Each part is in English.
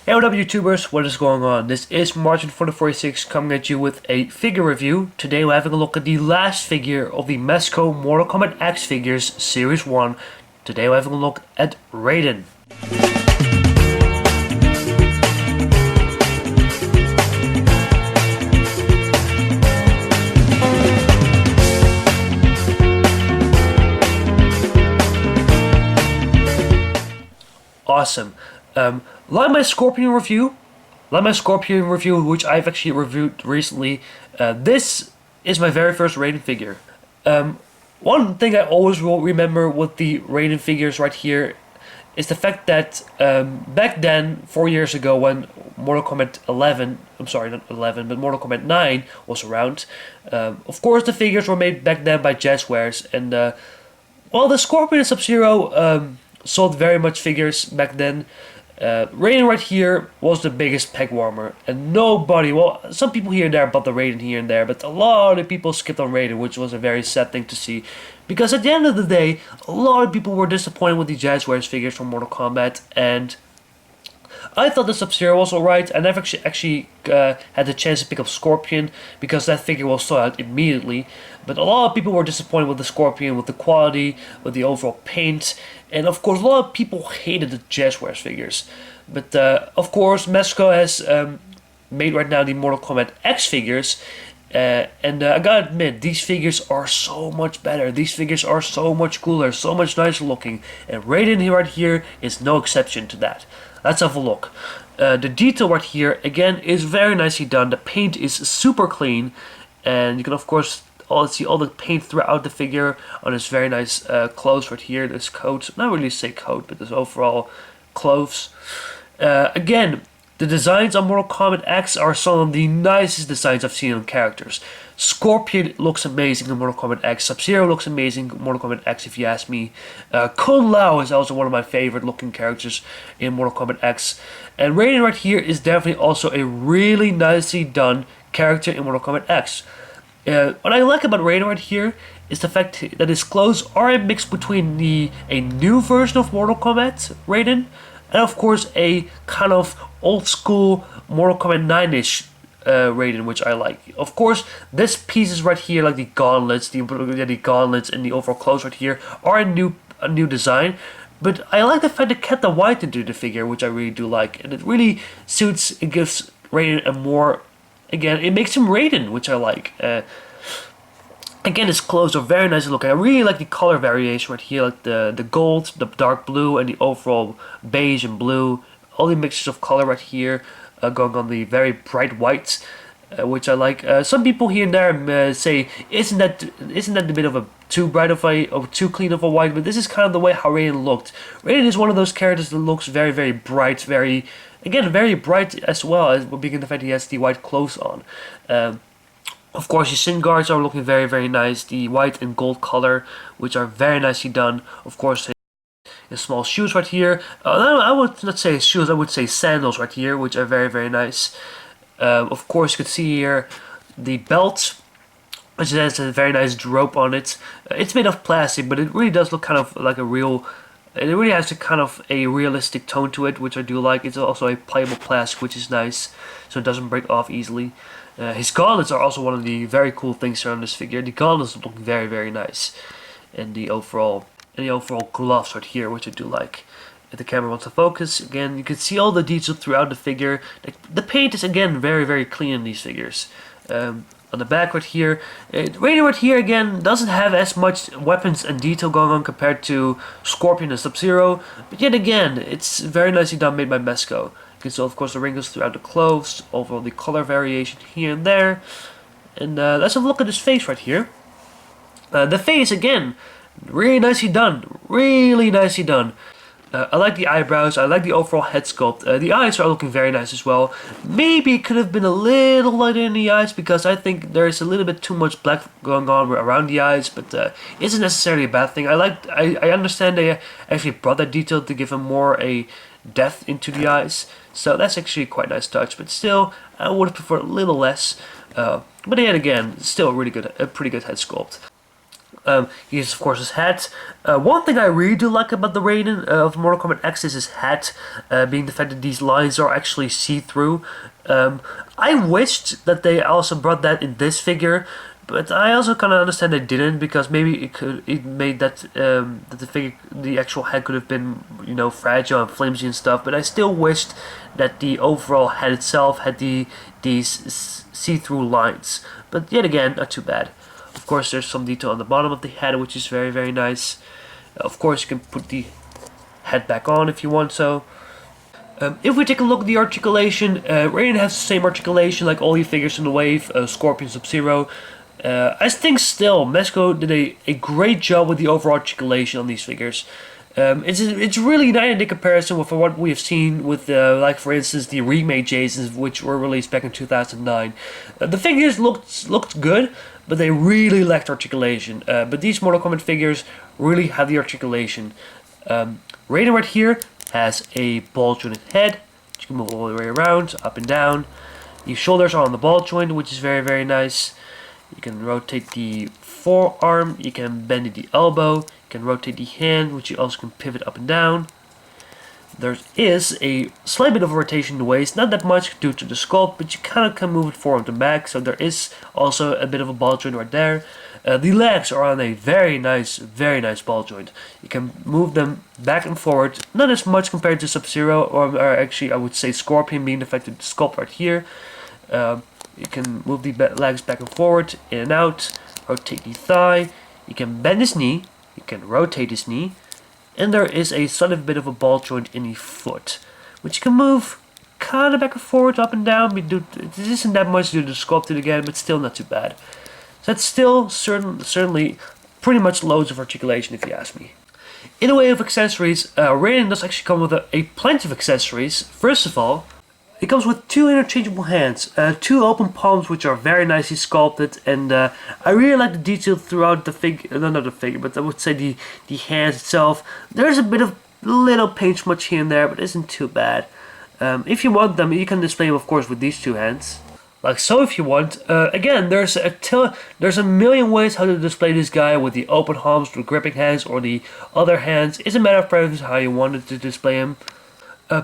Hey, what up YouTubers, what is going on? This is Martin4046 coming at you with a figure review. Today we're having a look at the last figure of the Mezco Mortal Kombat X figures Series 1. Today we're having a look at Raiden. Awesome. Like my Scorpion review, which I've actually reviewed recently, this is my very first Raiden figure. One thing I always will remember with the Raiden figures right here is the fact that back then, 4 years ago, when Mortal Kombat 11, I'm sorry, not 11, but Mortal Kombat 9 was around, of course the figures were made back then by Jazzwares, and well, the Scorpion and Sub-Zero sold very much figures back then. Raiden right here was the biggest peg warmer, and nobody, well, some people here and there bought the Raiden here and there, but a lot of people skipped on Raiden, which was a very sad thing to see, because at the end of the day, a lot of people were disappointed with the Jazzwares figures from Mortal Kombat, and I thought the Sub-Zero was alright. I never actually had the chance to pick up Scorpion because that figure was sold out immediately. But a lot of people were disappointed with the Scorpion, with the quality, with the overall paint. And of course, a lot of people hated the Jazzwares figures. But of course, Mezco has made right now the Mortal Kombat X figures. And I gotta admit, these figures are so much better. These figures are so much cooler, so much nicer looking. And Raiden here right here is no exception to that. Let's have a look. The detail right here, again, is very nicely done. The paint is super clean. And you can, of course, see all the paint throughout the figure on this very nice clothes right here. This coat, not really say coat, but this overall clothes. Again, the designs on Mortal Kombat X are some of the nicest designs I've seen on characters. Scorpion looks amazing in Mortal Kombat X. Sub-Zero looks amazing in Mortal Kombat X, if you ask me. Kung Lao is also one of my favorite looking characters in Mortal Kombat X. And Raiden right here is definitely also a really nicely done character in Mortal Kombat X. What I like about Raiden right here is the fact that his clothes are a mix between a new version of Mortal Kombat Raiden and of course a kind of old school Mortal Kombat 9-ish Raiden, which I like. Of course, this pieces right here, like the gauntlets, the gauntlets and the overall clothes right here, are a new design. But I like the fact they kept the white into the figure, which I really do like, and it really suits. It gives Raiden a more, again, it makes him Raiden, which I like. Again, his clothes are very nice looking. I really like the color variation right here, like the gold, the dark blue, and the overall beige and blue. All the mixtures of color right here, going on the very bright whites, which I like. Some people here and there say, isn't that a bit of a too bright of a, or too clean of a white? But this is kind of the way how Raiden looked. Raiden is one of those characters that looks very, very bright, very bright as well, as being the fact he has the white clothes on. Of course, his shin guards are looking very, very nice. The white and gold color, which are very nicely done. Of course, his small shoes right here. I would not say shoes, I would say sandals right here, which are very, very nice. Of course, you could see here the belt, which has a very nice drope on it. It's made of plastic, but it really does look kind of like a real. It really has a kind of a realistic tone to it, which I do like. It's also a pliable plastic, which is nice, so it doesn't break off easily. His gauntlets are also one of the very cool things here on this figure. The gauntlets look very, very nice, and the overall gloves right here, which I do like. If the camera wants to focus, again, you can see all the details throughout the figure. The paint is again very, very clean in these figures. On the back right here, Raiden right here again doesn't have as much weapons and detail going on compared to Scorpion and Sub-Zero, but yet again, it's very nicely done, made by Mezco. You can see, of course, the wrinkles throughout the clothes, overall the color variation here and there. And let's have a look at his face right here. The face, again, really nicely done. Really nicely done. I like the eyebrows, I like the overall head sculpt. The eyes are looking very nice as well. Maybe it could have been a little lighter in the eyes because I think there's a little bit too much black going on around the eyes, but isn't necessarily a bad thing. I understand they actually brought that detail to give him more a depth into the eyes, so that's actually quite a nice touch, but still, I would have preferred a little less. But yet again, still a pretty good head sculpt. He has, of course, his hat. One thing I really do like about the Raiden of Mortal Kombat X is his hat, being the fact that these lines are actually see-through. I wished that they also brought that in this figure, but I also kind of understand they didn't, because maybe it made that that the figure, the actual head, could have been, you know, fragile and flimsy and stuff. But I still wished that the overall head itself had these see-through lines. But yet again, not too bad. Of course, there's some detail on the bottom of the head, which is very, very nice. Of course, you can put the head back on if you want so. If we take a look at the articulation, Raiden has the same articulation like all the figures in the wave, Scorpion, Sub-Zero. I think still, Mezco did a great job with the overall articulation on these figures. It's really night and day comparison with what we have seen with, like for instance, the remake Jasons, which were released back in 2009. The figures looked good, but they really lacked articulation. But these Mortal Kombat figures really have the articulation. Raiden right here has a ball jointed head. You can move all the way around, up and down. The shoulders are on the ball joint, which is very, very nice. You can rotate the forearm, you can bend the elbow, you can rotate the hand, which you also can pivot up and down. There is a slight bit of rotation in the waist, not that much due to the sculpt, but you kind of can move it forward and back, so there is also a bit of a ball joint right there. The legs are on a very nice ball joint. You can move them back and forward, not as much compared to Sub-Zero, or actually I would say Scorpion, being the fact that the sculpt right here. You can move the legs back and forward, in and out, rotate the thigh, you can bend his knee, you can rotate his knee, and there is a slight bit of a ball joint in the foot, which you can move kind of back and forward, up and down. It isn't that much due to the sculpted again, but still not too bad. So that's still certainly pretty much loads of articulation if you ask me. In the way of accessories, Raiden does actually come with a plenty of accessories. First of all, it comes with two interchangeable hands, two open palms which are very nicely sculpted, and I really like the detail throughout the figure, not the figure, but I would say the hands itself. There's a bit of little paint smudge here and there, but it isn't too bad. If you want them, you can display them of course with these two hands, like so if you want. Again, there's a million ways how to display this guy, with the open palms, the gripping hands, or the other hands. It's a matter of preference how you wanted to display him.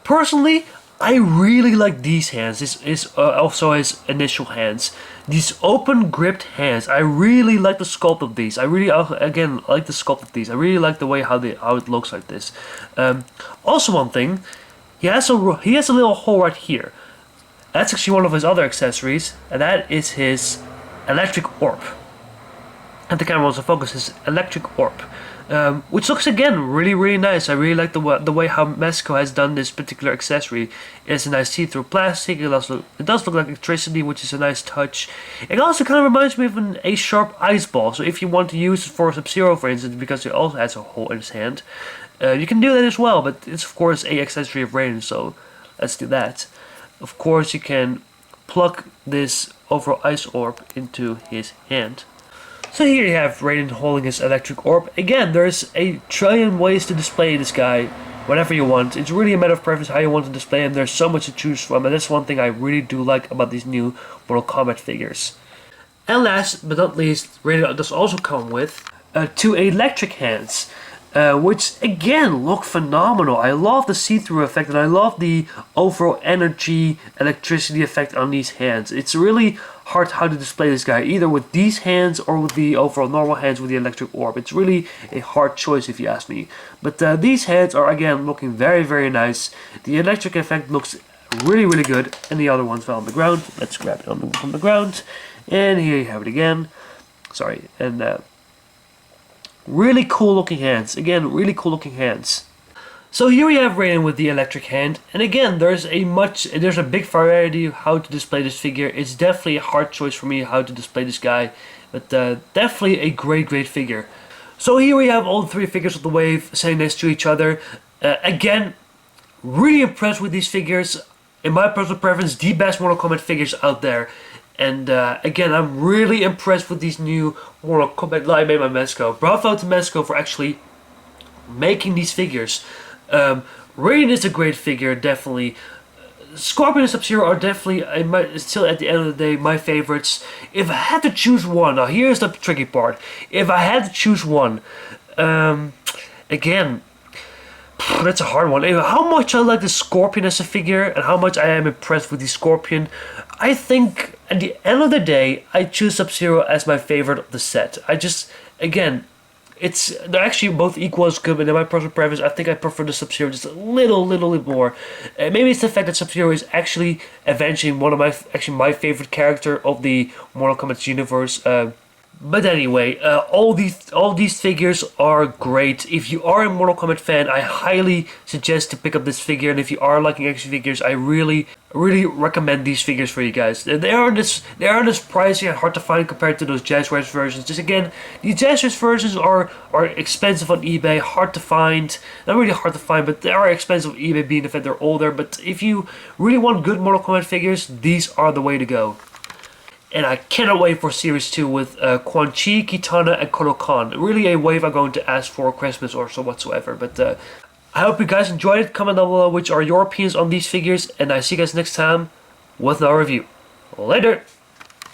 Personally, I really like these hands. This is also his initial hands. These open gripped hands. I really like the sculpt of these. I really, again, like the sculpt of these. I really like the way how it looks like this. Also, one thing, he has a little hole right here. That's actually one of his other accessories, and that is his electric orb. And the camera wants to focus his electric orb. Which looks again really nice. I really like the way how Mezco has done this particular accessory. It's a nice see-through plastic. It does look like electricity, which is a nice touch. It also kind of reminds me of a sharp ice ball. So if you want to use it for Sub-Zero, for instance, because it also has a hole in his hand, you can do that as well. But it's of course a accessory of Raiden, so let's do that. Of course, you can plug this overall ice orb into his hand. So here you have Raiden holding his electric orb. Again, there's a trillion ways to display this guy, whatever you want. It's really a matter of preference how you want to display him. There's so much to choose from, and that's one thing I really do like about these new Mortal Kombat figures. And last but not least, Raiden does also come with two electric hands, which again look phenomenal. I love the see-through effect, and I love the overall energy, electricity effect on these hands. It's really hard how to display this guy, either with these hands or with the overall normal hands with the electric orb. It's really a hard choice if you ask me. But these hands are again looking very nice. The electric effect looks really good, and the other one fell on the ground. Let's grab it from the ground, and here you have it again. Sorry, and really cool looking hands. Again, really cool looking hands. So here we have Raiden with the electric hand, and again there's a big variety of how to display this figure. It's definitely a hard choice for me how to display this guy, but definitely a great figure. So here we have all the three figures of the wave sitting next to each other. Again, really impressed with these figures. In my personal preference, the best Mortal Kombat figures out there. And again, I'm really impressed with these new Mortal Kombat line made by Mezco. Bravo to Mezco for actually making these figures. Raiden is a great figure, definitely. Scorpion and Sub-Zero are definitely, still at the end of the day, my favorites. If I had to choose one, now here's the tricky part. If I had to choose one, again, that's a hard one. How much I like the Scorpion as a figure and how much I am impressed with the Scorpion, I think at the end of the day, I choose Sub-Zero as my favorite of the set. Again, they're actually both equal as good, but in my personal preference, I think I prefer the Sub-Zero just a little bit more. Maybe it's the fact that Sub-Zero is actually eventually my favorite character of the Mortal Kombat universe. But anyway, all these figures are great. If you are a Mortal Kombat fan, I highly suggest to pick up this figure. And if you are liking action figures, I really recommend these figures for you guys. They aren't as pricey and hard to find compared to those Jazzwares versions. Just again, the Jazzwares versions are expensive on eBay, hard to find. Not really hard to find, but they are expensive on eBay, being the fact they're older. But if you really want good Mortal Kombat figures, these are the way to go. And I cannot wait for Series 2 with Quan Chi, Kitana, and Kodo Khan. Really a wave I'm going to ask for Christmas or so whatsoever. But I hope you guys enjoyed it. Comment down below which are your opinions on these figures. And I see you guys next time with another review. Later!